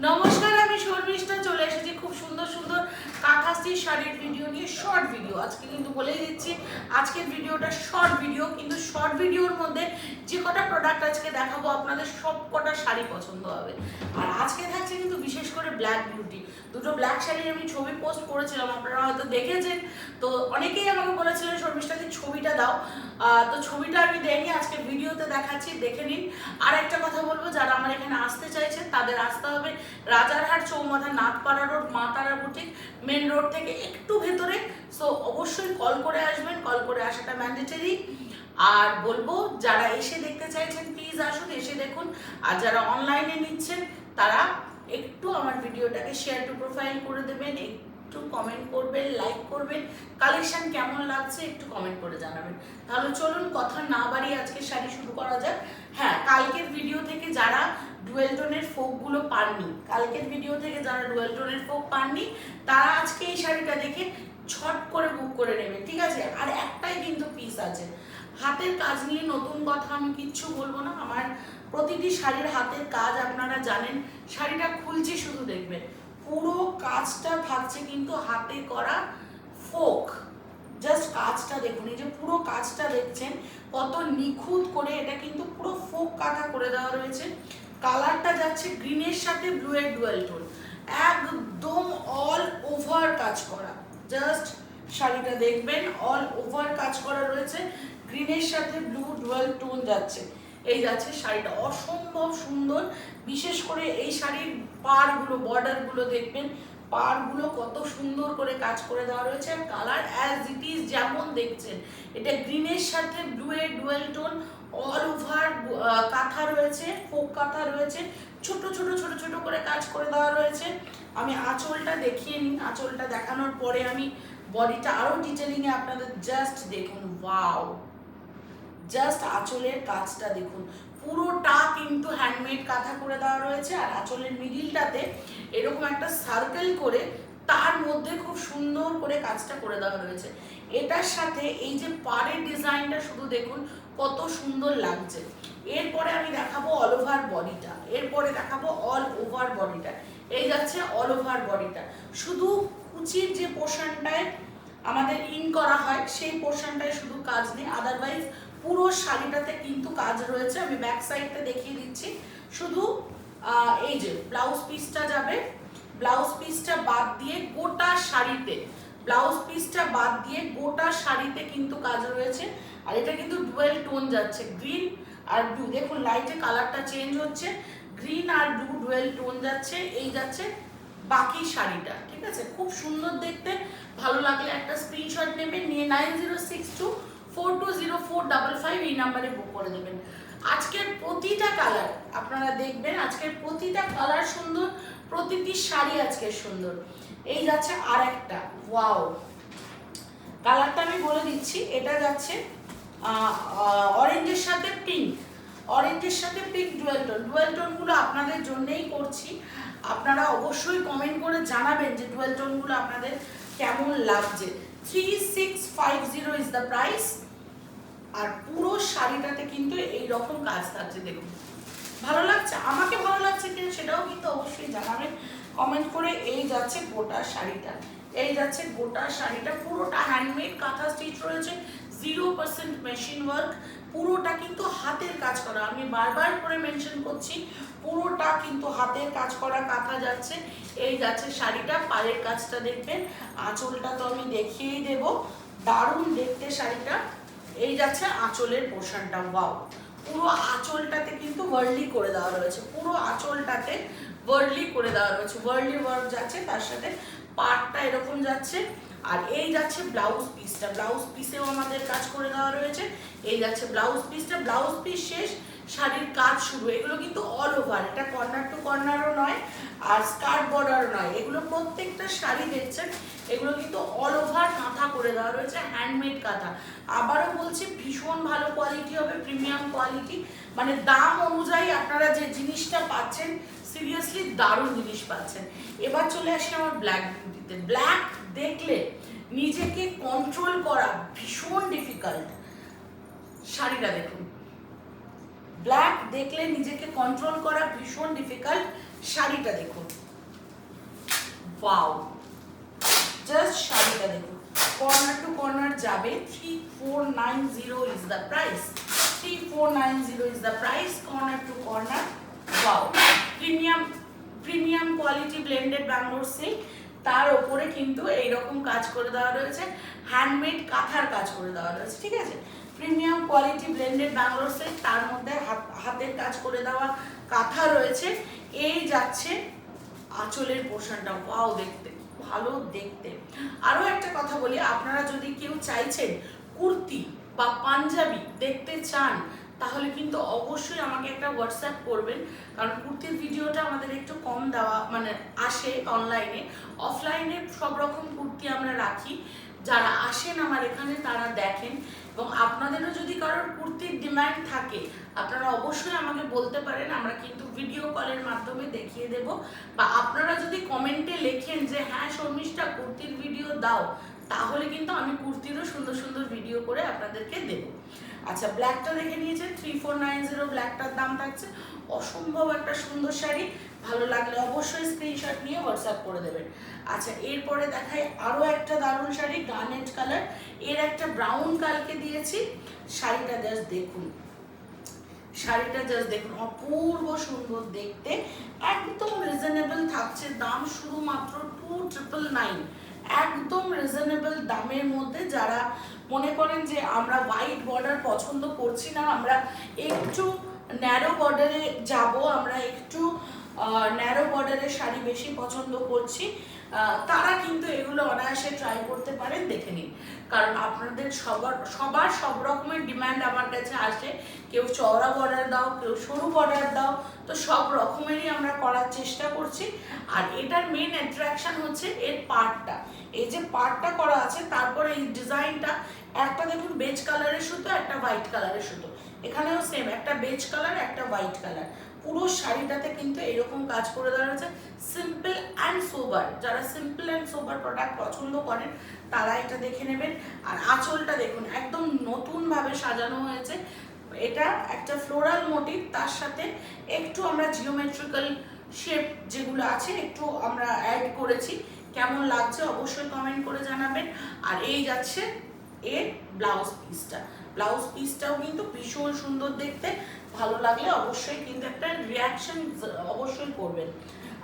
নমস্কার, আমি শর্মিষ্ঠা চলে এসেছি খুব সুন্দর সুন্দর কাঁথা শাড়ির ভিডিও নিয়ে। শর্ট ভিডিও আজকে কিন্তু বলেই দিচ্ছি, আজকের ভিডিওটা শর্ট ভিডিও, কিন্তু শর্ট ভিডিওর মধ্যে যে কটা প্রোডাক্ট আজকে দেখাবো আপনাদের সব কটা শাড়ি পছন্দ হবে। আর আজকে থাকছে কিন্তু বিশেষ করে ব্ল্যাক বিউটি, দুটো ব্ল্যাক শাড়ির আমি ছবি পোস্ট করেছিলাম, আপনারা হয়তো দেখেছেন। তো অনেকেই আমাকে বলেছিলেন শর্মিষ্ঠাকে ছবিটা দাও, তো ছবিটা আমি দেইনি, আজকে ভিডিওতে দেখাচ্ছি, দেখে নিন। আর একটা কথা বলবো, যারা আমার এখানে আসতে চাইছেন তাদের আসতে হবে রাজারহাট চৌমাথা নাথপাড়া রোড মা তারা বুটিক মেন রোড থেকে একটু ভেতরে। সো অবশ্যই কল করে আসবেন, কল করে আসাটা ম্যান্ডেটরি। আর বলবো যারা এসে দেখতে চাইছেন প্লিজ আসুন, এসে দেখুন। আর যারা অনলাইনে নিচ্ছেন তারা একটু আমার ভিডিওটাকে শেয়ার টু প্রোফাইল করে দেবেন, একটু কমেন্ট করবেন, লাইক করবেন, কালেকশন কেমন লাগছে একটু কমেন্ট করে জানাবেন। তাহলে চলুন কথা না বাড়িয়ে আজকে শাড়ি শুরু করা যাক। হ্যাঁ, কালকের ভিডিও থেকে যারা ডুয়েল টোনের ফোকগুলো পাননি, কালকের ভিডিও থেকে যারা ডুয়েল টোনের ফোক পাননি তারা আজকে এই শাড়িটা দেখে ছট করে বুক করে নেবেন, ঠিক আছে? আর একটাই কিন্তু পিস আছে। হাতের কাজ নিয়ে নতুন কথা আমি কিচ্ছু বলবো না, আমার প্রতিটি শাড়ির হাতের কাজ আপনারা জানেন। শাড়িটা খুলছি শুধু দেখবেন, পুরো কাজটা থাকছে কিন্তু হাতে করা ফোক। জাস্ট কাজটা দেখুন, এই যে পুরো কাজটা দেখছেন কত নিখুঁত করে, এটা কিন্তু পুরো ফোক কাটা করে দেওয়া রয়েছে। কালারটা যাচ্ছে গ্রিনের সাথে ব্লু এর ডুয়াল টোন, একদম অল ওভার কাজ করা। জাস্ট শাড়িটা দেখবেন, অল ওভার কাজ করা রয়েছে, গ্রিনের সাথে ব্লু ডুয়াল টোন যাচ্ছে। এই যাচ্ছে শাড়িটা, অসম্ভব সুন্দর। বিশেষ করে এই শাড়ির পাড়গুলো, বর্ডারগুলো দেখবেন, পাড়গুলো কত সুন্দর করে কাজ করে দেওয়া রয়েছে। আর কালার অ্যাজ ইট ইজ যেমন দেখছেন, এটা গ্রিনের সাথে ব্লু এর ডুয়াল টোন, অল ওভার কাঁথা রয়েছে, ফোক কাঁথা রয়েছে, ছোট ছোট ছোট ছোট করে কাজ করে দেওয়া রয়েছে। আমি আঁচলটা দেখিয়ে নিই, আঁচলটা দেখানোর পরে আমি বডিটা আরো ডিটেলিংয়ে আপনাদের জাস্ট দেখুন। ওয়াও, জাস্ট আঁচলের কাজটা দেখুন, পুরোটা কিন্তু হ্যান্ডমেড কাঁথা করে দেওয়া রয়েছে। আর আঁচলের মিডিলটাতে এরকম একটা সার্কেল করে তার মধ্যে খুব সুন্দর করে কাজটা করে দেওয়া রয়েছে। এটার সাথে এই যে পাড়ের ডিজাইনটা শুধু দেখুন কত সুন্দর লাগছে। এরপরে আমি দেখাবো অল ওভার বডিটা, এরপরে দেখাবো অল ওভার বডিটা। এই যাচ্ছে অল ওভার বডিটা, শুধু কুচির যে পোর্শনটায় আমাদের ইন করা হয় সেই পোর্শনটায় শুধু কাজ নেই, আদারওয়াইজ পুরো শাড়িটাতে কিন্তু কাজ রয়েছে। আমি ব্যাক সাইডটা দেখিয়ে দিচ্ছি। শুধু এই যে ব্লাউজ পিসটা যাবে, ব্লাউজ পিসটা বাদ দিয়ে গোটা শাড়িতে, ব্লাউজ পিসটা বাদ দিয়ে গোটা শাড়িতে কিন্তু কাজ রয়েছে। আর এটা কিন্তু ডুয়েল টোন যাচ্ছে, গ্রিন আর ব্লু। দেখুন লাইটে কালারটা চেঞ্জ হচ্ছে, গ্রিন আর ব্লু ডুয়েল টোন যাচ্ছে। এই যাচ্ছে বাকি শাড়িটা, ঠিক আছে? খুব সুন্দর দেখতে। ভালো লাগলে একটা স্ক্রিনশট নেবেন, নিয়ে 9062420455 এই নাম্বারে বুক করে দেবেন। আজকের প্রতিটা কালার আপনারা দেখবেন, আজকের প্রতিটা কালার সুন্দর, প্রতিটি শাড়ি আজকে সুন্দর। এই যাচ্ছে আর একটা, ওয়াও, কালারটা আমি বলে দিচ্ছি। এটা যাচ্ছে অরেঞ্জের সাথে পিঙ্ক, অরেঞ্জের সাথে পিঙ্ক ডুয়েল টোন। ডুয়েল টোনগুলো আপনাদের জন্যই করছি, আপনারা অবশ্যই কমেন্ট করে জানাবেন যে ডুয়েল টোনগুলো আপনাদের কেমন লাগছে। 3650 ইজ দ্য প্রাইস। আর পুরো শাড়িটাতে কিন্তু এই রকম কাজ থাকছে, দেখুন। ভালো লাগছে? আমাকে ভালো লাগছে কিনা সেটাও কিন্তু অবশ্যই জানাবেন কমেন্ট করে। এই যাচ্ছে গোটা শাড়িটা, এই যাচ্ছে গোটা শাড়িটা, পুরোটা হ্যান্ডমেড কাঁথা স্টিচ রয়েছে, 0% মেশিন ওয়ার্ক, পুরোটা কিন্তু হাতের কাজ করা। আমি বারবার করে মেনশন করছি, পুরোটা কিন্তু হাতের কাজ করা কাঁথা যাচ্ছে। এই যাচ্ছে শাড়িটা, পাড়ের কাজটা দেখবেন, আঁচলটা তো আমি দেখিয়েই দেব, দারুণ দেখতে শাড়িটা। এই যাচ্ছে আঁচলের পোর্শনটা, ওয়াও, পুরো আঁচলটাতে কিন্তু ওয়ার্লি করে দেওয়া রয়েছে, পুরো আঁচলটাতে ওয়ার্লি করে দেওয়া রয়েছে, ওয়ার্লি ওয়ার্ক যাচ্ছে, তার সাথে পাড়টা এরকম যাচ্ছে। আর এই যাচ্ছে ব্লাউজ পিসটা, ব্লাউজ পিসেও আমাদের কাজ করে দেওয়া রয়েছে। এই যাচ্ছে ব্লাউজ পিসটা, ব্লাউজ পিস শেষ, শাড়ির কাজ শুরু। এগুলো কিন্তু অল ওভার, এটা কর্নার টু কর্নারও নয় আর স্কার্ট বর্ডারও নয়, এগুলো প্রত্যেকটা শাড়ি দেখছেন এগুলো কিন্তু অল ওভার কাঁথা করে দেওয়া রয়েছে, হ্যান্ডমেড কাঁথা। আবারও বলছি, ভীষণ ভালো কোয়ালিটি হবে, প্রিমিয়াম কোয়ালিটি, মানে দাম অনুযায়ী আপনারা যে জিনিসটা পাচ্ছেন সিরিয়াসলি দারুণ জিনিস পাচ্ছেন। এবার চলে আসি আমার ব্ল্যাক বিউটিতে। ব্ল্যাক দেখলে নিজেকে কন্ট্রোল করা ভীষণ ডিফিকাল্ট। শাড়িটা দেখুন, ব্ল্যাক দেখলে নিজেকে কন্ট্রোল করা ভীষণ ডিফিকাল্ট। শাড়িটা দেখুন, ওয়াও, জাস্ট শাড়িটা দেখুন, কর্নার টু কর্নার যাবে। 3490 is the price, 3490 is the price, corner to corner. Wow, premium quality blended Bangalore silk, তার ওপরে কিন্তু এইরকম কাজ করে দেওয়া রয়েছে, হ্যান্ডমেড কাঁথার কাজ করে দেওয়া রয়েছে, ঠিক আছে। Premium quality blended Bangalore silk, তার মধ্যে হাতের কাজ করে দেওয়া কাঁথা রয়েছে। এই যাচ্ছে আঁচলের পোর্শনটা, ওয়াও, দেখতে ভালো দেখতে। আরও একটা কথা বলি, আপনারা যদি কেউ চাইছেন কুর্তি বা পাঞ্জাবি দেখতে চান, তাহলে কিন্তু অবশ্যই আমাকে একটা হোয়াটসঅ্যাপ করবেন, কারণ কুর্তির ভিডিওটা আমাদের একটু কম দেওয়া মানে আসে অনলাইনে। অফলাইনে সব রকম কুর্তি আমরা রাখি, যারা আসেন আমার এখানে তারা দেখেন। এবং আপনাদেরও যদি কারোর কুর্তির ডিমান্ড থাকে, আপনারা অবশ্যই আমাকে বলতে পারেন, আমরা কিন্তু ভিডিও কলের মাধ্যমে দেখিয়ে দেব। বা আপনারা যদি কমেন্টে লেখেন যে হ্যাঁ শর্মিষ্ঠা কুর্তির ভিডিও দাও, তাহলে কিন্তু আমি কুর্তিরও সুন্দর সুন্দর ভিডিও করে আপনাদেরকে দেব। আচ্ছা, ব্ল্যাকটা দেখে নিয়েছেন, 3490 ব্ল্যাকটার দাম থাকছে। অসম্ভব একটা সুন্দর শাড়ি, ভালো লাগলে অবশ্যই স্ক্রিনশট নিয়ে হোয়াটসঅ্যাপ করে দেবেন। আচ্ছা, এরপরে দেখাই আরও একটা দারুণ শাড়ি, গার্নেট কালার, এর একটা ব্রাউন কালকে দিয়েছি। শাড়িটা জাস্ট দেখুন, শাড়িটা জাস্ট দেখুন, অপূর্ব সুন্দর দেখতে, একদম রিজনেবল থাকছে দাম, শুধুমাত্র 2999, একদম রিজনেবল দামের মধ্যে। যারা মনে করেন যে আমরা হোয়াইট বর্ডার পছন্দ করছি না, আমরা একটু ন্যারো বর্ডারে যাব, আমরা একটু ন্যারো বর্ডারের শাড়ি বেশি পছন্দ করছি, তারা কিন্তু এগুলো অনায়াসে ট্রাই করতে পারেন, দেখে নিন। কারণ আপনাদের সবার সব রকমের ডিমান্ড আমার কাছে আসে, কেউ চওড়া বর্ডার দাও, কেউ সরু বর্ডার দাও, তো সব রকমেরই আমরা করার চেষ্টা করছি। আর এটার মেন অ্যাট্রাকশন হচ্ছে এর পার্টটা, এই যে পার্টটা করা আছে, তারপরে এই ডিজাইনটা, একটা দেখুন বেজ কালারের সুতো, একটা হোয়াইট কালারের সুতো, এখানেও সেম একটা বেজ কালার একটা হোয়াইট কালার। পুরো শাড়িটাতে কিন্তু এরকম কাজ করে দেওয়া হয়েছে, সিম্পল অ্যান্ড সোবার। যারা সিম্পল অ্যান্ড সোবার প্রোডাক্ট পছন্দ করেন তারা এটা দেখে নেবেন। আর আঁচলটা দেখুন, একদম নতুনভাবে সাজানো হয়েছে, এটা একটা ফ্লোরাল মোটিভ, তার সাথে একটু আমরা জিওমেট্রিক্যাল শেপ যেগুলো আছে একটু আমরা অ্যাড করেছি। কেমন লাগছে অবশ্যই কমেন্ট করে জানাবেন। আর এই যাচ্ছে এর ব্লাউজ পিসটা, ব্লাউজ পিসটাও কিন্তু ভীষণ সুন্দর দেখতে, ভালো লাগলে অবশ্যই কিন্তু একটা রিয়াকশন অবশ্যই করবেন।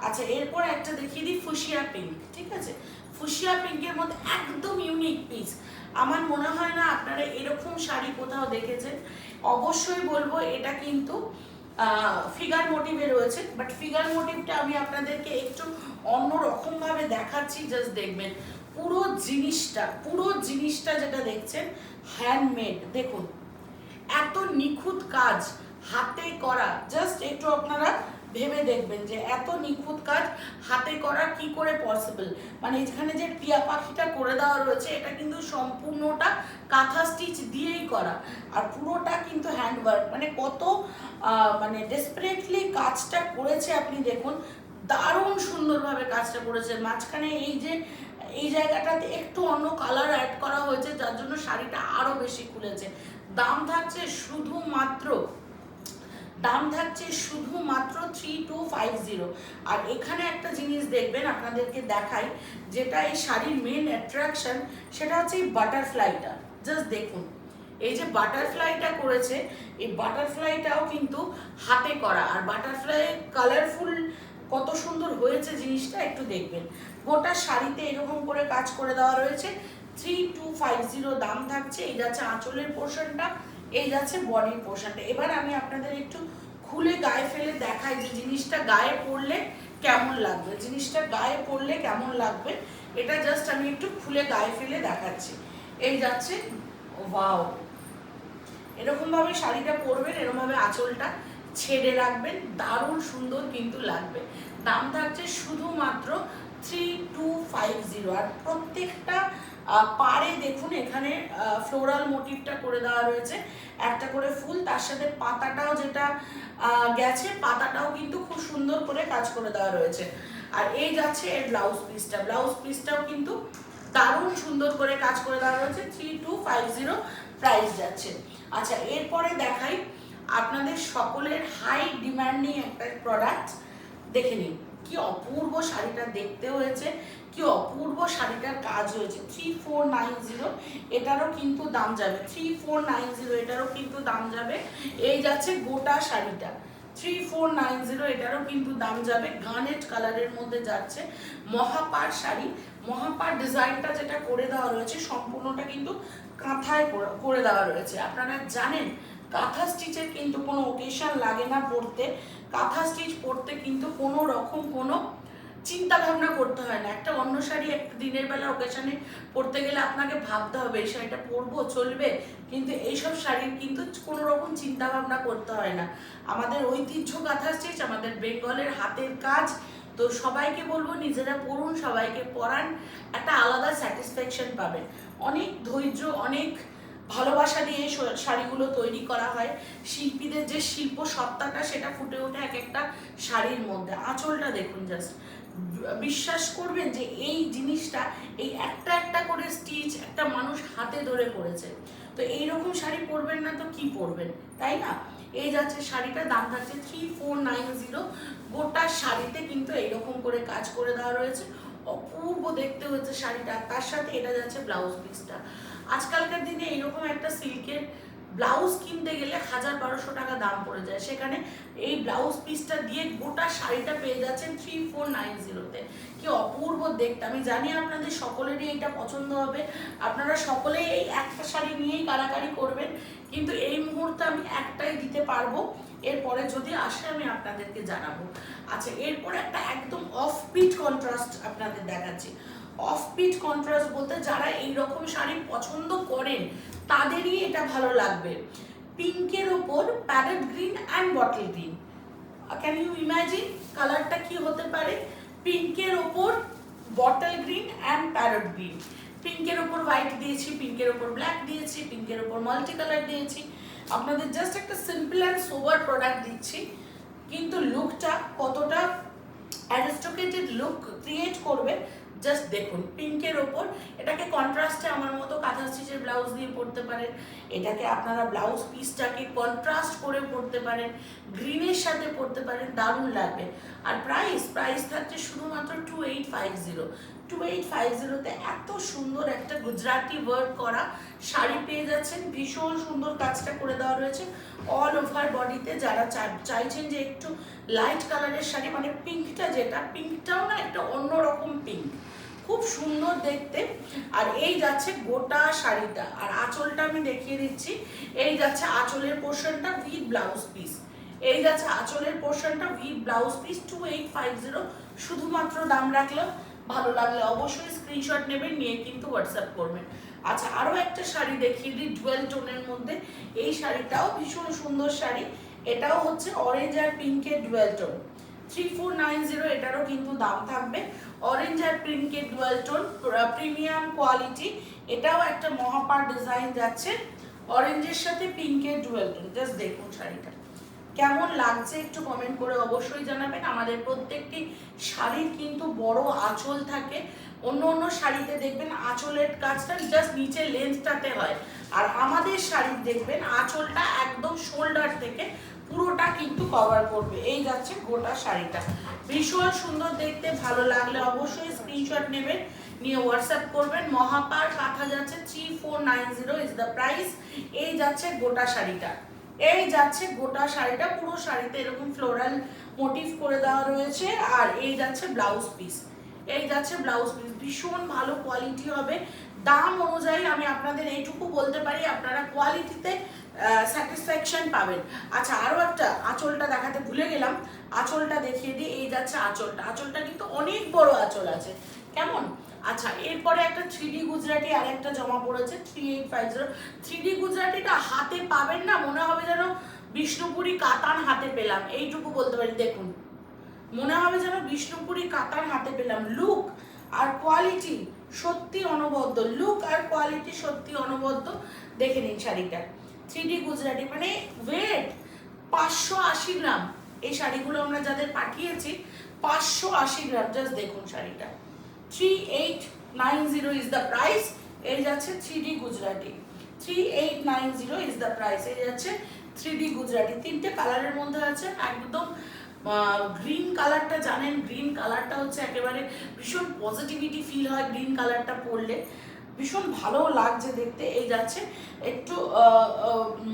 আচ্ছা, এরপর একটা দেখিয়ে দিই ফুশিয়া পিঙ্ক, ঠিক আছে। ফুশিয়া পিঙ্কের মধ্যে একদম ইউনিক পিস, আমার মনে হয় না আপনারা এরকম শাড়ি কোথাও দেখেছেন। অবশ্যই বলবো এটা কিন্তু ফিগার মোটিভে রয়েছে, বাট ফিগার মোটিভটা আমি আপনাদেরকে একটু অন্যরকমভাবে দেখাচ্ছি, জাস্ট দেখবেন। পুরো জিনিসটা যেটা দেখছেন হ্যান্ডমেড, দেখুন এত নিখুঁত কাজ হাতে করা, জাস্ট একটু আপনারা ভেবে দেখবেন যে এত নিখুঁত কাজ হাতে করা কি করে পসিবল। মানে এখানে যে টিয়া পাখিটা করে দেওয়া রয়েছে, এটা কিন্তু সম্পূর্ণটা কাঁথা স্টিচ দিয়েই করা, আর পুরোটা কিন্তু হ্যান্ডওয়ার্ক, মানে কত মানে ডেসপারেটলি কাজটা করেছে আপনি দেখুন, দারুণ সুন্দরভাবে কাজটা করেছে। মাঝখানে এই জায়গাটাতে একটু অন্য কালার অ্যাড করা হয়েছে, যার জন্য শাড়িটা আরো বেশি খুলেছে। দাম থাকছে শুধুমাত্র 3250। আর এখানে একটা জিনিস দেখবেন, আপনাদেরকে দেখাই, যেটা এই শাড়ির মেন অ্যাট্রাকশন, সেটা হচ্ছে এই বাটারফ্লাইটা। জাস্ট দেখুন, এই যে বাটারফ্লাইটা করেছে, এই বাটারফ্লাইটাও কিন্তু হাতে করা, আর বাটারফ্লাই কালারফুল কত সুন্দর হয়েছে জিনিসটা একটু দেখবেন। গোটা শাড়িতে এরকম করে কাজ করে দেওয়া রয়েছে, 3250 দাম থাকছে। এই যাচ্ছে আঁচলের পোর্শনটা, এই যাচ্ছে বডির পোর্শনটা। এবার আমি আপনাদের একটু খুলে গায়ে ফেলে দেখাই যে জিনিসটা গায়ে পরলে কেমন লাগবে, জিনিসটা গায়ে পরলে কেমন লাগবে, এটা জাস্ট আমি একটু খুলে গায়ে ফেলে দেখাচ্ছি। এই যাচ্ছে, ওয়াও, এরকমভাবে শাড়িটা পরবেন, এরকমভাবে আঁচলটা ছেড়ে রাখবেন, দারুণ সুন্দর কিন্তু লাগবে। দাম থাকছে শুধুমাত্র 3250। আর প্রত্যেকটা পাড়ে দেখুন এখানে ফ্লোরাল মোটিভটা করে দেওয়া রয়েছে, একটা করে ফুল, তার সাথে পাতাটাও যেটা গেছে, পাতাটাও কিন্তু খুব সুন্দর করে কাজ করে দেওয়া রয়েছে। আর এই যাচ্ছে এর ব্লাউজ পিসটা, ব্লাউজ পিসটাও কিন্তু দারুণ সুন্দর করে কাজ করে দেওয়া রয়েছে, 3250 প্রাইস যাচ্ছে। আচ্ছা, এরপরে দেখাই আপনাদের সকলের হাই ডিমান্ডিং একটা প্রোডাক্ট। দেখে নিন কি অপূর্ব শাড়িটা দেখতে হয়েছে, কি অপূর্ব শাড়িটার কাজ হয়েছে। 3490 এটারও কিন্তু দাম যাবে, 3490 এটারও কিন্তু দাম যাবে। এই যাচ্ছে গোটা শাড়িটা 3490, এটারও কিন্তু দাম যাবে। গার্নেট কালারের মধ্যে যাচ্ছে, মহাপাড় শাড়ি। মহাপাড় ডিজাইনটা যেটা করে দেওয়া রয়েছে সম্পূর্ণটা কিন্তু কাঁথায় করে দেওয়া রয়েছে। আপনারা জানেন কাঁথা স্টিচের কিন্তু কোনো ওকেশন লাগে না পরতে, কাঁথা স্টিচ পরতে কিন্তু কোনো রকম কোনো চিন্তা ভাবনা করতে হয় না। একটা অন্য শাড়ি একটা দিনের বেলা ওকেশনে পরতে গেলে আপনাকে ভাবতে হবে এই শাড়িটা পরবো চলবে, কিন্তু এইসব শাড়ির কিন্তু কোনো রকম চিন্তা ভাবনা করতে হয় না। আমাদের ঐতিহ্য কাঁথা স্টিচ, আমাদের বেঙ্গলের হাতের কাজ। তো সবাইকে বলবো নিজেরা পরুন, সবাইকে পরান, একটা আলাদা স্যাটিসফ্যাকশন পাবেন। অনেক ধৈর্য, অনেক ভালোবাসা দিয়ে শাড়িগুলো তৈরি করা হয়। শিল্পীদের যে শিল্প সত্তাটা সেটা ফুটে ওঠে এক একটা শাড়ির মধ্যে। আঁচলটা দেখুন জাস্ট, বিশ্বাস করবেন যে এই জিনিসটা, এই একটা একটা করে স্টিচ একটা মানুষ হাতে ধরে করেছে। তো এইরকম শাড়ি পরবেন না তো কি পরবেন, তাই না? এই যাচ্ছে শাড়িটা, দাম থাকছে 3490। গোটা শাড়িতে কিন্তু এইরকম করে কাজ করে দেওয়া রয়েছে, অপূর্ব দেখতে হচ্ছে শাড়িটা। তার সাথে এটা যাচ্ছে ব্লাউজ পিসটা। আজকালকার দিনে এইরকম একটা সিল্কের ব্লাউজ কিনতে গেলে 1000-1200 টাকা দাম পড়ে যায়, সেখানে এই ব্লাউজ পিসটা দিয়ে গোটা শাড়িটা পেয়ে যাচ্ছেন 3490-তে। কি অপূর্ব দেখতে। আমি জানি আপনাদের সকলেরই এটা পছন্দ হবে, আপনারা সকলেই এই একটা শাড়ি নিয়েই কারাকারি করবেন, কিন্তু এই মুহূর্তে আমি একটাই দিতে পারবো, এরপরে যদি আসে আমি আপনাদেরকে জানাবো। আচ্ছা, এরপরে একটা একদম অফবিট কন্ট্রাস্ট আপনাদের দেখাচ্ছি। অফবিট কন্ট্রাস্ট বলতে যারা এইরকম শাড়ি পছন্দ করেন তাদেরই এটা ভালো লাগবে। পিঙ্কের ওপর parrot green and bottle green. Can you imagine কালারটা কি হতে পারে? পিঙ্কের ওপর bottle green and parrot green. পিঙ্কের ওপর হোয়াইট দিয়েছি, পিঙ্কের ওপর ব্ল্যাক দিয়েছি, পিঙ্কের ওপর মাল্টি কালার দিয়েছি। আপনাদের জাস্ট একটা সিম্পল অ্যান্ড সোবার প্রোডাক্ট দিচ্ছি, কিন্তু লুকটা কতটা অ্যারিস্টোক্রেটেড লুক ক্রিয়েট করবে জাস্ট দেখুন। পিঙ্কের ওপর এটাকে কন্ট্রাস্টে আমার মতো কাঁথা স্টিচের ব্লাউজ দিয়ে পরতে পারেন, এটাকে আপনারা ব্লাউজ পিসটাকে কন্ট্রাস্ট করে পরতে পারেন, গ্রিনের সাথে পরতে পারেন, দারুণ লাগবে। আর প্রাইস থাকছে শুধুমাত্র 2850। 2850-তে এত সুন্দর একটা গুজরাটি ওয়ার্ক করা শাড়ি পেয়ে যাচ্ছেন। ভীষণ সুন্দর কাজটা করে দেওয়া রয়েছে অল ওভার বডিতে। যারা চাইছেন যে একটু লাইট কালারের শাড়ি, মানে পিঙ্কটা, যেটা পিঙ্কটাও না একটা অন্যরকম পিঙ্ক, খুব সুন্দর দেখতে। আর এই যাচ্ছে গোটা শাড়িটা। আর আঁচলটা আমি দেখিয়ে দিচ্ছি, এই যাচ্ছে আঁচলের পোর্শনটা উইথ ব্লাউজ পিস। এই যাচ্ছে আঁচলের পোর্শনটা উইথ ব্লাউজ পিস। 2850 শুধুমাত্র দাম রাখলাম। ভালো লাগলে অবশ্যই স্ক্রিনশট নেবেন, নিয়ে কিন্তু হোয়াটসঅ্যাপ করবেন। আচ্ছা, আরও একটা শাড়ি দেখিয়ে দিই ডুয়েল টোনের মধ্যে। এই শাড়িটাও ভীষণ সুন্দর শাড়ি, এটাও হচ্ছে অরেঞ্জ আর পিঙ্কের ডুয়েল টোন। 3490 এটারও কিন্তু দাম থাকবে। অরেঞ্জ আর পিঙ্কের ডুয়েল টোন, প্রিমিয়াম কোয়ালিটি। এটাও একটা মহাপাড় ডিজাইন যাচ্ছে, অরেঞ্জের সাথে পিঙ্কের ডুয়েল টোন। জাস্ট দেখুন শাড়িটা কেমন লাগছে একটু কমেন্ট করে অবশ্যই জানাবেন। আমাদের প্রত্যেকটি শাড়ির কিন্তু বড় আঁচল থাকে, অন্য অন্য শাড়িতে দেখবেন আঁচলের কাজটা জাস্ট নিচের লেন্থটাতে হয়, আর আমাদের শাড়ির দেখবেন আঁচলটা একদম শোল্ডার থেকে পুরোটা কিন্তু কভার করবে। এই যাচ্ছে গোটা শাড়িটা, ভীষণ সুন্দর দেখতে। ভালো লাগলে অবশ্যই স্ক্রিনশট নেবেন, নিয়ে হোয়াটসঅ্যাপ করবেন। মহাপাড় কাঁথা যাচ্ছে 3490 ইজ দ্য প্রাইস। এই যাচ্ছে গোটা শাড়িটা, এই যাচ্ছে গোটা শাড়িটা। পুরো শাড়িতে এরকম ফ্লোরাল মোটিভ করে দেওয়া রয়েছে। আর এই যাচ্ছে ব্লাউজ পিস, এই যাচ্ছে ব্লাউজ পিস, ভীষণ ভালো কোয়ালিটি হবে। দাম অনুযায়ী আমি আপনাদের এইটুকু বলতে পারি, আপনারা কোয়ালিটিতে স্যাটিসফ্যাকশন পাবেন। আচ্ছা, আরও একটা আঁচলটা দেখাতে ভুলে গেলাম, আঁচলটা দেখিয়ে দিই। এই যাচ্ছে আঁচলটা, আঁচলটা কিন্তু অনেক বড় আঁচল আছে, কেমন? আচ্ছা, এরপরে একটা 3D গুজরাটি আর একটা জমা পড়েছে 3850। 3D গুজরাটিটা হাতে পাবেন না, মনে হবে যেন বিষ্ণুপুরি কাতান হাতে পেলাম, এইটুকু বলতে পারি। দেখুন, মনে হবে যেন বিষ্ণুপুরি কাতান হাতে পেলাম। লুক আর কোয়ালিটি সত্যি অনবদ্য, লুক আর কোয়ালিটি সত্যি অনবদ্য। দেখে নিন শাড়িটা, 3D গুজরাটি, মানে ওয়েট 580 গ্রাম। এই শাড়িগুলো আমরা যাদের পাঠিয়েছি 580 গ্রাম। জাস্ট দেখুন শাড়িটা, 3890 ইজ দ্য প্রাইস। এই যাচ্ছে 3D Gujarati, 3890 is the price. এই যাচ্ছে 3D গুজরাটি, 3টে কালারের মধ্যে আছে। একদম গ্রিন কালারটা জানেন, গ্রিন কালারটা হচ্ছে একেবারে ভীষণ পজিটিভিটি ফিল হয় গ্রিন কালারটা পরলে, ভীষণ ভালো লাগছে দেখতে। এই যাচ্ছে একটু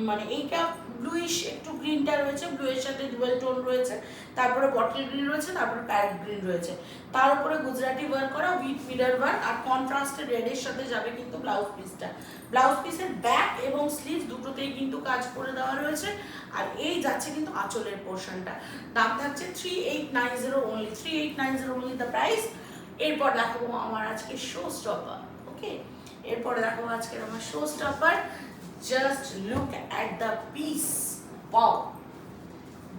মানে এইটা ব্লুইশ একটু গ্রিনটা রয়েছে, ব্লুয়ের সাথে ডুয়েল টোন রয়েছে, তারপরে বটল গ্রিন রয়েছে, তারপরে প্যারেট গ্রিন রয়েছে, তার উপরে গুজরাটি ওয়ার্ক করা উইথ মিরর ওয়ার্ক, আর কন্ট্রাস্টেড রেডের সাথে যাবে কিন্তু ব্লাউজ পিসটা। ব্লাউজ পিসের ব্যাক এবং স্লিভ দুটোতেই কিন্তু কাজ করে দেওয়া রয়েছে। আর এই যাচ্ছে কিন্তু আঁচলের পোর্শনটা, দাম থাকছে 3890 অনলি, 3890 অনলি দ্য প্রাইস। এরপর দেখাবো আমার আজকে শো স্টপার। ওকে, এরপরে দেখাবো আজকের আমার show stopper. Just look at the piece, wow,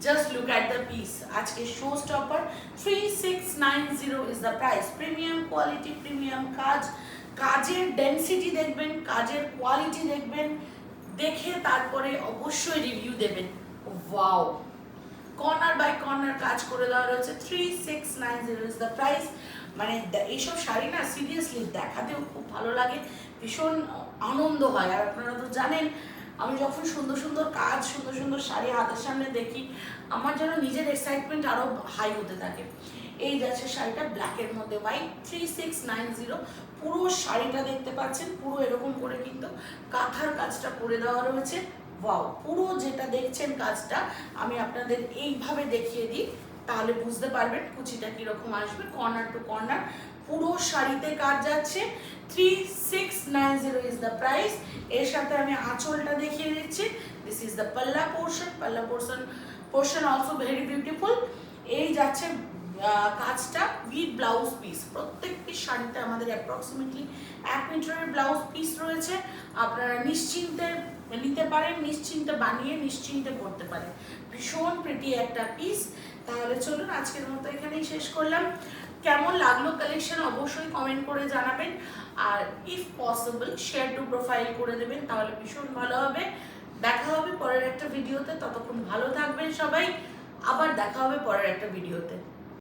just look at the piece. আজকে show stopper 3690 is the price. Premium quality, premium কাজ, কাজের ডেন্সিটি দেখবেন, কাজের কোয়ালিটি দেখবেন, দেখে তারপরে অবশ্যই রিভিউ দেবেন। ওয়াও, কর্নার বাই কর্নার কাজ করে দেওয়া রয়েছে। 3690 ইজ দ্য প্রাইস। মানে এইসব শাড়ি না সিরিয়াসলি দেখাতেও খুব ভালো লাগে, ভীষণ আনন্দ হয়। আর আপনারা তো জানেন আমি যখন সুন্দর সুন্দর কাজ, সুন্দর সুন্দর শাড়ি হাতের সামনে দেখি, আমার যেন নিজের এক্সাইটমেন্ট আরও হাই হতে থাকে। এই যাচ্ছে শাড়িটা ব্ল্যাকের মধ্যে হোয়াইট, 3690। পুরো শাড়িটা দেখতে পাচ্ছেন, পুরো এরকম করে কিন্তু কাঁথার কাজটা করে দেওয়া রয়েছে। ওয়াও, পুরো যেটা দেখছেন কাজটা আমি আপনাদের এইভাবে দেখিয়ে দিই, তাহলে বুঝতে পারবেন কুচিটা কীরকম আসবে। কর্নার টু কর্নার পুরো শাড়িতে কাজ যাচ্ছে। 3690 ইজ দ্য প্রাইস। এর সাথে আমি আঁচলটা দেখিয়ে দিচ্ছি। দিস ইজ দ্য পাল্লা পোর্শন, পাল্লা পোর্শন অলসো ভেরি বিউটিফুল। এই যাচ্ছে কাজটা উইথ ব্লাউজ পিস। প্রত্যেকটি শাড়িতে আমাদের অ্যাপ্রক্সিমেটলি 1 মিটারের ব্লাউজ পিস রয়েছে। আপনারা নিশ্চিন্তে নিতে পারেন, নিশ্চিন্তে বানিয়ে নিশ্চিন্তে পরতে পারেন। ভীষণ প্রিটি একটা পিস। তাহলে চলুন আজকের মতো এখানেই শেষ করলাম। কেমন লাগলো কালেকশন অবশ্যই কমেন্ট করে জানাবেন, আর if possible share to profile করে দেবেন, তাহলে ভীষণ ভালো হবে। দেখা হবে পরের একটা ভিডিওতে, ততক্ষণ ভালো থাকবেন সবাই, আবার দেখা হবে পরের একটা ভিডিওতে।